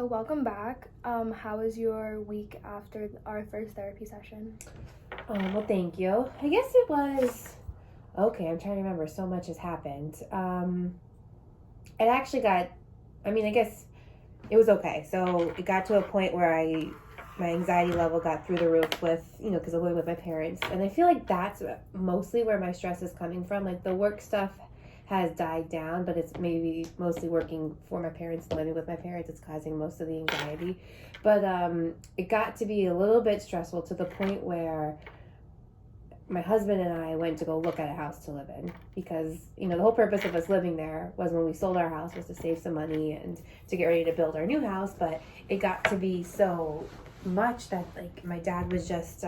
So welcome back. How was your week after our first therapy session? Well, thank you. I guess it was okay. I'm trying to remember. So much has happened. It actually got. I guess it was okay. So it got to a point where my anxiety level got through the roof with, because I'm living with my parents, and I feel like that's mostly where my stress is coming from. Like the work stuff has died down, but it's maybe mostly working for my parents and living with my parents. It's causing most of the anxiety, but it got to be a little bit stressful to the point where my husband and I went to go look at a house to live in because, the whole purpose of us living there was when we sold our house was to save some money and to get ready to build our new house. But it got to be so much that like my dad was just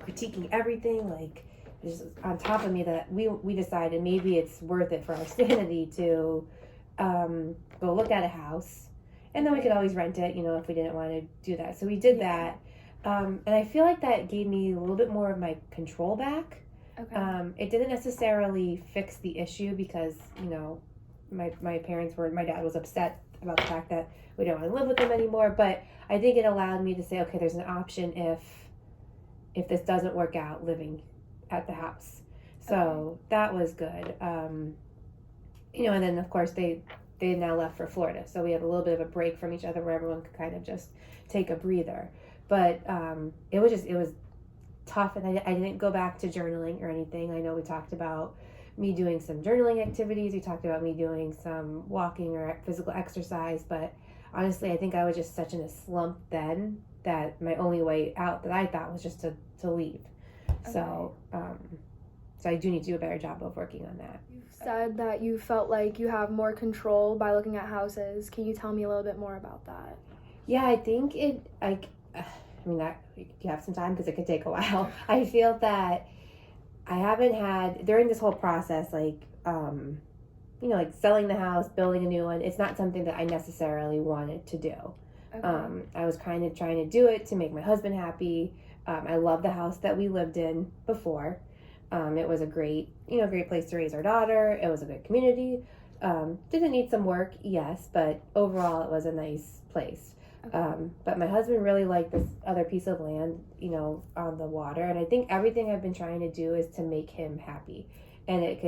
critiquing everything, like just on top of me, that we decided maybe it's worth it for our sanity to go look at a house, and then we could always rent it, if we didn't want to do that. So we did that. And I feel like that gave me a little bit more of my control back. Okay. It didn't necessarily fix the issue because, my dad was upset about the fact that we don't want to live with them anymore. But I think it allowed me to say, okay, there's an option if this doesn't work out living at the house. So that was good. And then of course they now left for Florida. So we have a little bit of a break from each other where everyone could kind of just take a breather. But it was tough, and I didn't go back to journaling or anything. I know we talked about me doing some journaling activities. We talked about me doing some walking or physical exercise. But honestly, I think I was just such in a slump then that my only way out that I thought was just to leave. Okay. So I do need to do a better job of working on that. You said that you felt like you have more control by looking at houses. Can you tell me a little bit more about that? Yeah, I think that you have some time because it could take a while. I feel that I haven't had during this whole process, like selling the house, building a new one. It's not something that I necessarily wanted to do. Okay. I was kind of trying to do it to make my husband happy. I love the house that we lived in before. It was a great place to raise our daughter. It was a good community. Didn't need some work, yes, but overall it was a nice place. Okay. But my husband really liked this other piece of land, on the water. And I think everything I've been trying to do is to make him happy. And it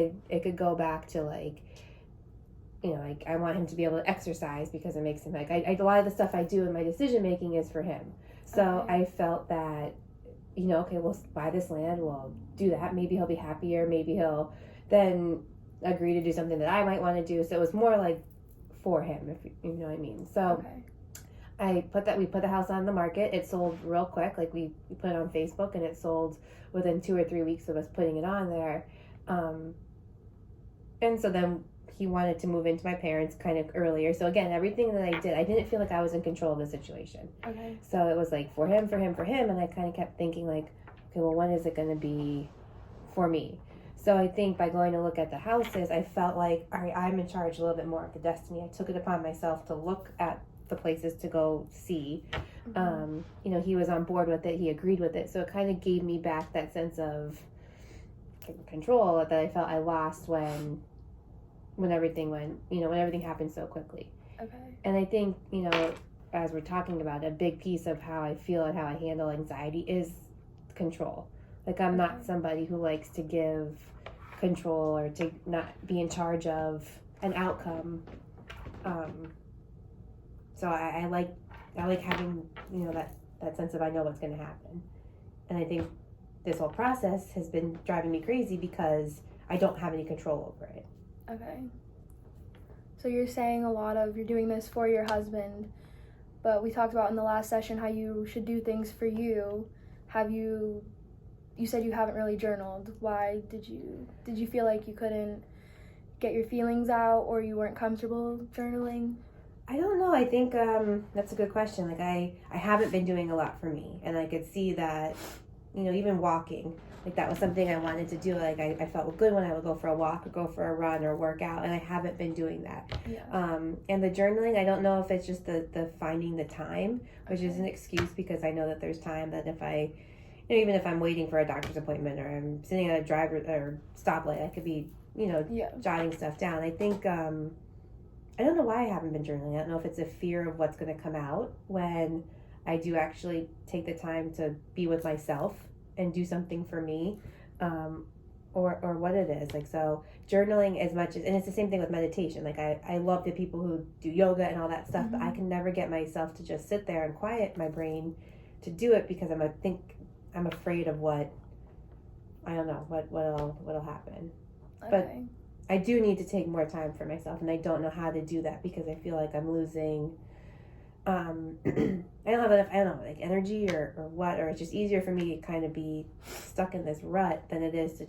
could go back to like I want him to be able to exercise because it makes him a lot of the stuff I do in my decision making is for him. So okay. I felt that, okay, we'll buy this land, we'll do that. Maybe he'll be happier. Maybe he'll then agree to do something that I might want to do. So it was more like for him, if you know what I mean. So okay. We put the house on the market. It sold real quick. Like we put it on Facebook and it sold within 2 or 3 weeks of us putting it on there. And so then he wanted to move into my parents kind of earlier. So again, everything that I did, I didn't feel like I was in control of the situation. Okay. So it was like for him. And I kind of kept thinking like, okay, well, when is it going to be for me? So I think by going to look at the houses, I felt like, all right, I'm in charge a little bit more of the destiny. I took it upon myself to look at the places to go see. Mm-hmm. He was on board with it. He agreed with it. So it kind of gave me back that sense of control that I felt I lost when everything went, when everything happened so quickly. Okay. And I think, as we're talking about, a big piece of how I feel and how I handle anxiety is control. Like I'm not somebody who likes to give control or to not be in charge of an outcome. So I like having, that sense of I know what's going to happen. And I think this whole process has been driving me crazy because I don't have any control over it. Okay. So you're saying you're doing this for your husband, but we talked about in the last session how you should do things for you. You said you haven't really journaled. Why did you feel like you couldn't get your feelings out or you weren't comfortable journaling? I don't know. I think that's a good question. Like I haven't been doing a lot for me, and I could see that, even walking, like that was something I wanted to do. Like I felt good when I would go for a walk or go for a run or work out, and I haven't been doing that. Yeah. And the journaling, I don't know if it's just the finding the time, which is an excuse because I know that there's time that if I, even if I'm waiting for a doctor's appointment or I'm sitting at a driver or stoplight, I could be, jotting stuff down. I think I don't know why I haven't been journaling. I don't know if it's a fear of what's going to come out when I do actually take the time to be with myself and do something for me, or what it is. Like, so journaling as much as, and it's the same thing with meditation. Like, I love the people who do yoga and all that stuff, but I can never get myself to just sit there and quiet my brain to do it because I'm afraid of what, I don't know, what'll happen. Okay. But I do need to take more time for myself, and I don't know how to do that because I feel like I'm losing, I don't have enough, I don't know, like energy or what, or it's just easier for me to kind of be stuck in this rut than it is to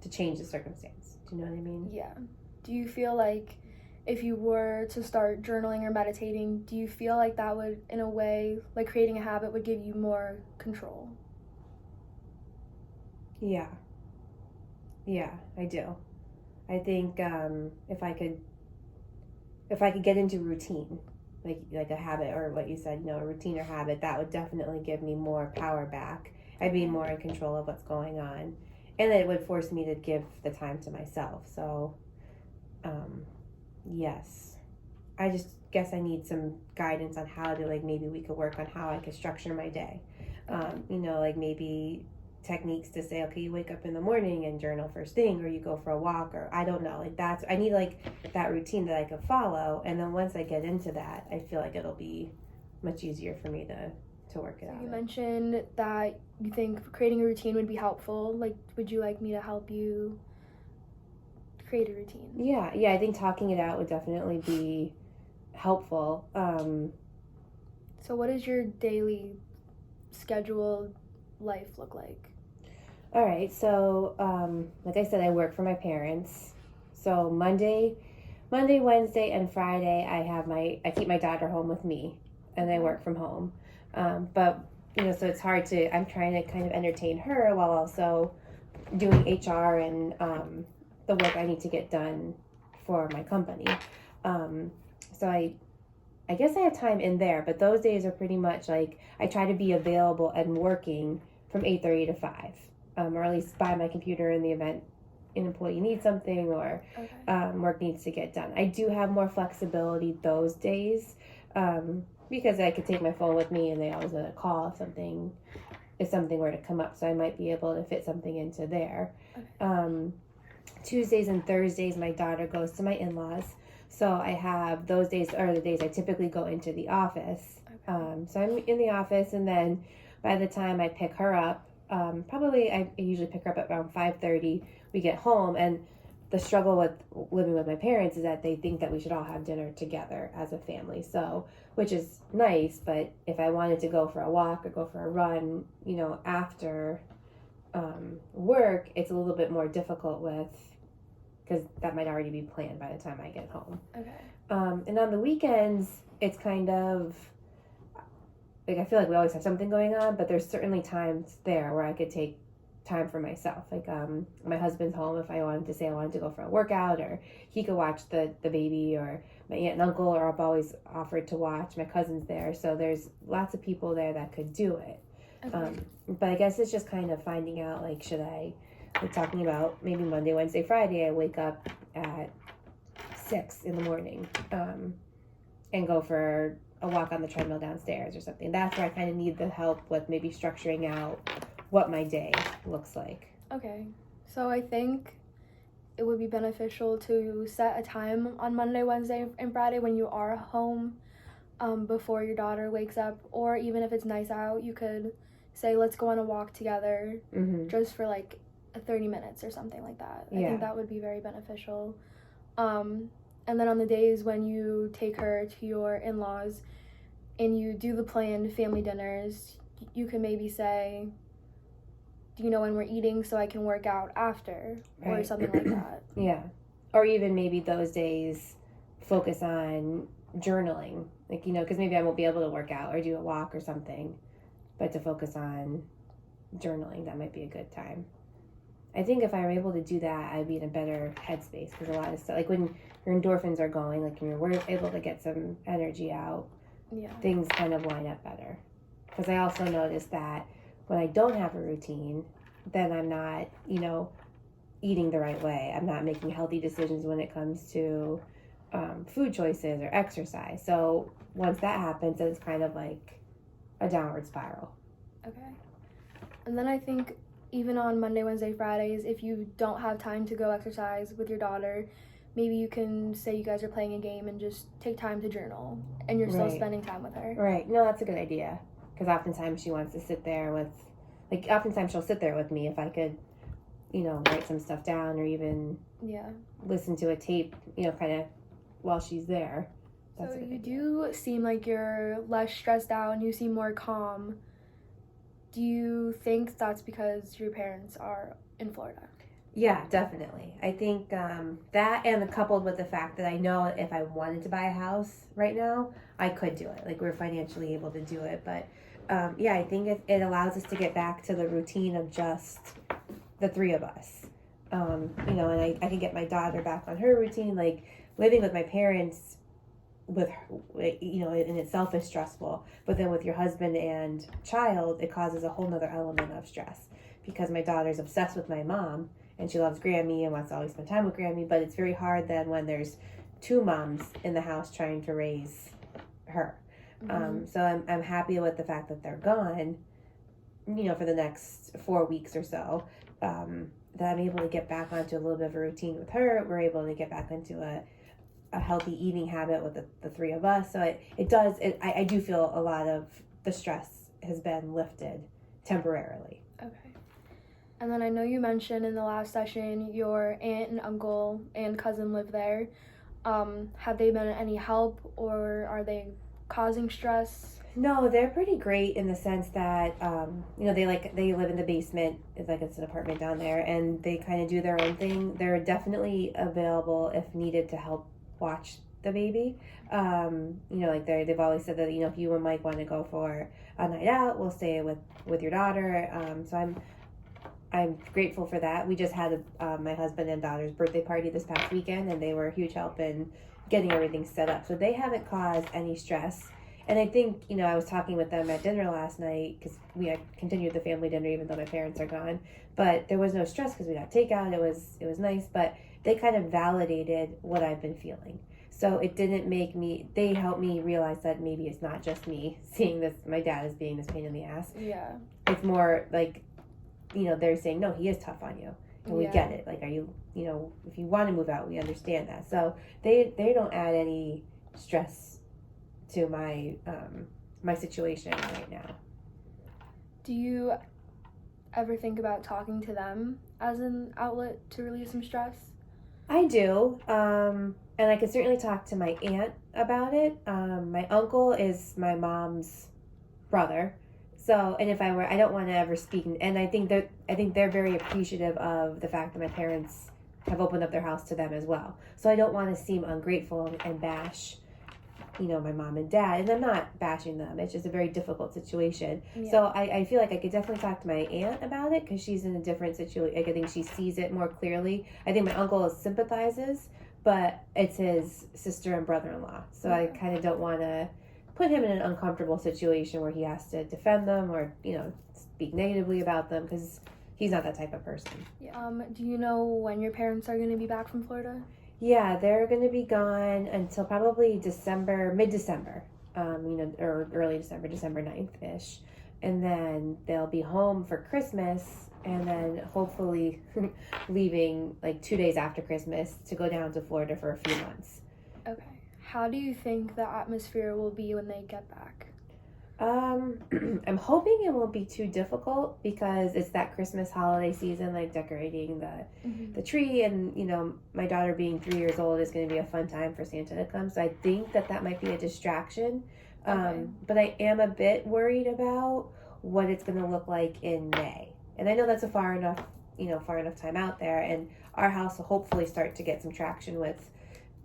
change the circumstance. Do you know what I mean? Yeah. Do you feel like if you were to start journaling or meditating, do you feel like that would, in a way, like creating a habit would give you more control? Yeah, I do. I think if I could get into routine, like a habit, or what you said, a routine or habit, that would definitely give me more power back. I'd be more in control of what's going on, and it would force me to give the time to myself. So, yes, I just guess I need some guidance on how to, like, maybe we could work on how I could structure my day. Like maybe techniques to say, okay, you wake up in the morning and journal first thing, or you go for a walk, or I don't know, like I need like that routine that I could follow, and then once I get into that, I feel like it'll be much easier for me to work it out. You mentioned that you think creating a routine would be helpful. Like, would you like me to help you create a routine? Yeah, I think talking it out would definitely be helpful. So what does your daily scheduled life look like? All right, so like I said, I work for my parents. So Monday, Wednesday, and Friday, I keep my daughter home with me, and I work from home. But so it's hard I'm trying to kind of entertain her while also doing HR and the work I need to get done for my company. So I guess I have time in there, but those days are pretty much like I try to be available and working from 8:30 to 5, or at least by my computer in the event an employee needs something, or work needs to get done. I do have more flexibility those days because I could take my phone with me, and they always want to call if something were to come up, so I might be able to fit something into there. Tuesdays and Thursdays, my daughter goes to my in-laws. So I have those days are the days I typically go into the office. So I'm in the office, and then by the time I pick her up, I usually pick her up at around 5:30. We get home, and the struggle with living with my parents is that they think that we should all have dinner together as a family. So, which is nice, but if I wanted to go for a walk or go for a run, after work, it's a little bit more difficult because that might already be planned by the time I get home. Okay. And on the weekends, it's kind of like I feel like we always have something going on, but there's certainly times there where I could take time for myself. Like my husband's home if I wanted to say I wanted to go for a workout, or he could watch the baby, or my aunt and uncle, or I've always offered to watch. My cousin's there, so there's lots of people there that could do it. Okay. But I guess it's just kind of finding out, like, should I, like talking about maybe Monday, Wednesday, Friday, I wake up at 6 in the morning and go for a walk on the treadmill downstairs or something. That's where I kind of need the help with maybe structuring out what my day looks like. Okay. So I think it would be beneficial to set a time on Monday, Wednesday, and Friday when you are home before your daughter wakes up, or even if it's nice out, you could say, let's go on a walk together just for like 30 minutes or something like that. I think that would be very beneficial. And then on the days when you take her to your in-laws and you do the planned family dinners, you can maybe say, do you know when we're eating so I can work out after, or something like that. Yeah. Or even maybe those days focus on journaling, like, because maybe I won't be able to work out or do a walk or something, but to focus on journaling, that might be a good time. I think if I were able to do that, I'd be in a better headspace, because a lot of stuff, like when your endorphins are going, like when you're able to get some energy out, things kind of line up better. Because I also noticed that when I don't have a routine, then I'm not, eating the right way. I'm not making healthy decisions when it comes to food choices or exercise. So once that happens, then it's kind of like a downward spiral. Okay. And then I think even on Monday, Wednesday, Fridays, if you don't have time to go exercise with your daughter, maybe you can say you guys are playing a game and just take time to journal and you're still Right. spending time with her. Right. No, that's a good idea. Because oftentimes she wants to sit there with, like, oftentimes she'll sit there with me if I could, write some stuff down or even Yeah. listen to a tape, kind of while she's there. That's So a good you idea. do seem like you're less stressed out and you seem more calm. Do you think that's because your parents are in Florida? Yeah, definitely. I think that, and coupled with the fact that I know if I wanted to buy a house right now, I could do it. Like, we're financially able to do it. But yeah, I think it allows us to get back to the routine of just the three of us. And I can get my daughter back on her routine. Like, living with my parents with in itself is stressful, but then with your husband and child, it causes a whole nother element of stress because my daughter's obsessed with my mom and she loves Grammy and wants to always spend time with Grammy, but it's very hard then when there's two moms in the house trying to raise her. So I'm happy with the fact that they're gone, for the next 4 weeks or so, that I'm able to get back onto a little bit of a routine with her. We're able to get back into a healthy eating habit with the three of us. So I do feel a lot of the stress has been lifted temporarily. Okay. And then I know you mentioned in the last session your aunt and uncle and cousin live there. Have they been any help or are they causing stress? No, they're pretty great in the sense that they live in the basement. It's like it's an apartment down there, and they kind of do their own thing. They're definitely available if needed to help watch the baby. They've always said that if you and Mike want to go for a night out, we'll stay with your daughter. So I'm grateful for that. We just had my husband and daughter's birthday party this past weekend, and they were a huge help in getting everything set up. So they haven't caused any stress. And I think, I was talking with them at dinner last night because we had continued the family dinner even though my parents are gone. But there was no stress because we got takeout. It was nice, but they kind of validated what I've been feeling. So it didn't they helped me realize that maybe it's not just me seeing my dad as being this pain in the ass. Yeah. It's more like, they're saying, no, he is tough on you. And we get it. Like, are you, if you want to move out, we understand that. So they don't add any stress to my my situation right now. Do you ever think about talking to them as an outlet to relieve some stress? I do, and I can certainly talk to my aunt about it. My uncle is my mom's brother, so and I don't want to ever speak, and I think they're very appreciative of the fact that my parents have opened up their house to them as well. So I don't want to seem ungrateful and bash my mom and dad, and I'm not bashing them. It's just a very difficult situation. Yeah. So I feel like I could definitely talk to my aunt about it because she's in a different situation. I think she sees it more clearly. I think my uncle sympathizes, but it's his sister and brother-in-law. So I kind of don't want to put him in an uncomfortable situation where he has to defend them or, speak negatively about them because he's not that type of person. Yeah. Do you know when your parents are going to be back from Florida? Yeah, they're going to be gone until probably mid-December, or early December, December 9th-ish. And then they'll be home for Christmas and then hopefully leaving like 2 days after Christmas to go down to Florida for a few months. Okay. How do you think the atmosphere will be when they get back? I'm hoping it won't be too difficult because it's that Christmas holiday season, like decorating the tree, and my daughter being 3 years old is going to be a fun time for Santa to come. So I think that might be a distraction. But I am a bit worried about what it's going to look like in May, and I know that's a far enough time out there, and our house will hopefully start to get some traction with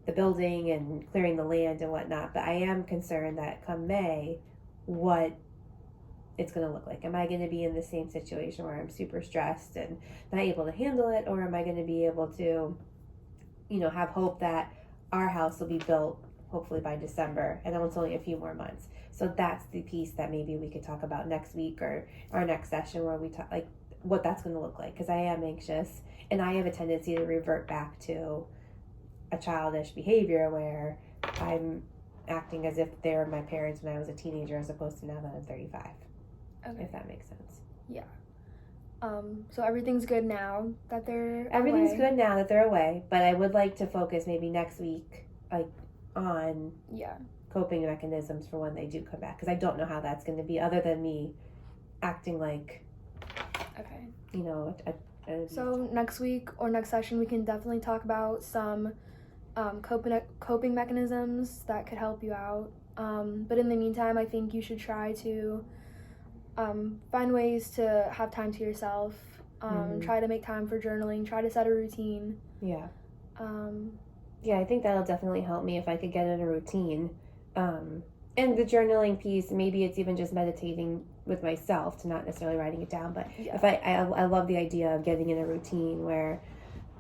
the building and clearing the land and whatnot. But I am concerned that come May, what it's going to look like. Am I going to be in the same situation where I'm super stressed and not able to handle it, or am I going to be able to have hope that our house will be built hopefully by December, and then it's only a few more months. So that's the piece that maybe we could talk about next week or our next session, where we talk like what that's going to look like, because I am anxious and I have a tendency to revert back to a childish behavior where I'm acting as if they were my parents when I was a teenager as opposed to now that I'm 35. Okay. If that makes sense. Yeah. So everything's good now that they're Everything's away. good now that they're away, but I would like to focus maybe next week, like, on Yeah. coping mechanisms for when they do come back, because I don't know how that's going to be other than me acting like, Okay. you know, So next week or next session, we can definitely talk about some coping mechanisms that could help you out. But in the meantime, I think you should try to find ways to have time to yourself. Try to make time for journaling. Try to set a routine. Yeah. Um, Yeah, I think that'll definitely help me if I could get in a routine. And the journaling piece, maybe it's even just meditating with myself to not necessarily writing it down. But Yeah. if I love the idea of getting in a routine where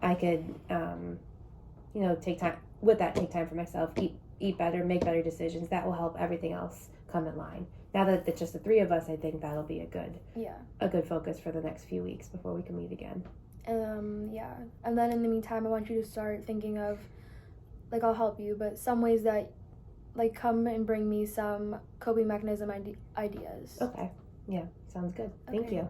I could, you know, take time for myself, eat better, make better decisions. That will help everything else come in line. Now that it's just the three of us, I think that'll be a good focus for the next few weeks before we can meet again. Yeah. And then in the meantime, I want you to start thinking of, like, I'll help you, but some ways that, like, come and bring me some coping mechanism ideas. Okay. Yeah, sounds good. Thank you.